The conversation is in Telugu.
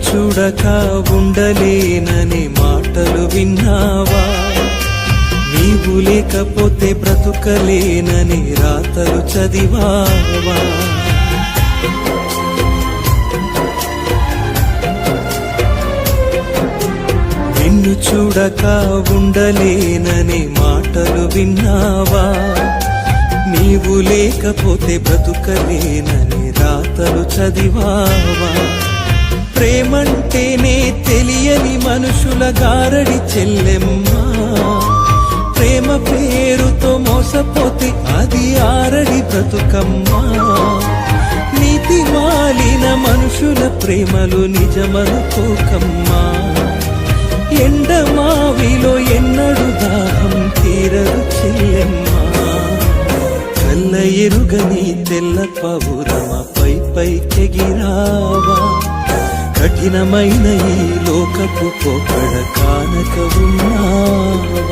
చూడక ఉండలేననే మాటలు విన్నావా? నీవు లేకపోతే బ్రతుకలేనని రాతలు చదివావా? నిన్ను చూడక ఉండలేననే మాటలు విన్నావా? నీవు లేకపోతే బ్రతుకలేనని రాతలు చదివావా? ప్రేమంటేనే తెలియని మనుషుల గారడి చెల్లెమ్మా, ప్రేమ పేరుతో మోసపోతే అది ఆరడి బ్రతుకమ్మా. నీతి మాలిన మనుషుల ప్రేమలు నిజమనుకోకమ్మా. ఎండమావిలో ఎన్నడు దాహం తీరదు చెల్లెమ్మా. కళ్ళ ఎరుగని తెల్ల పౌరమ పైకెగిరావా? కఠినమైన ఈ లోకపు పోకడ కానక ఉన్నావా?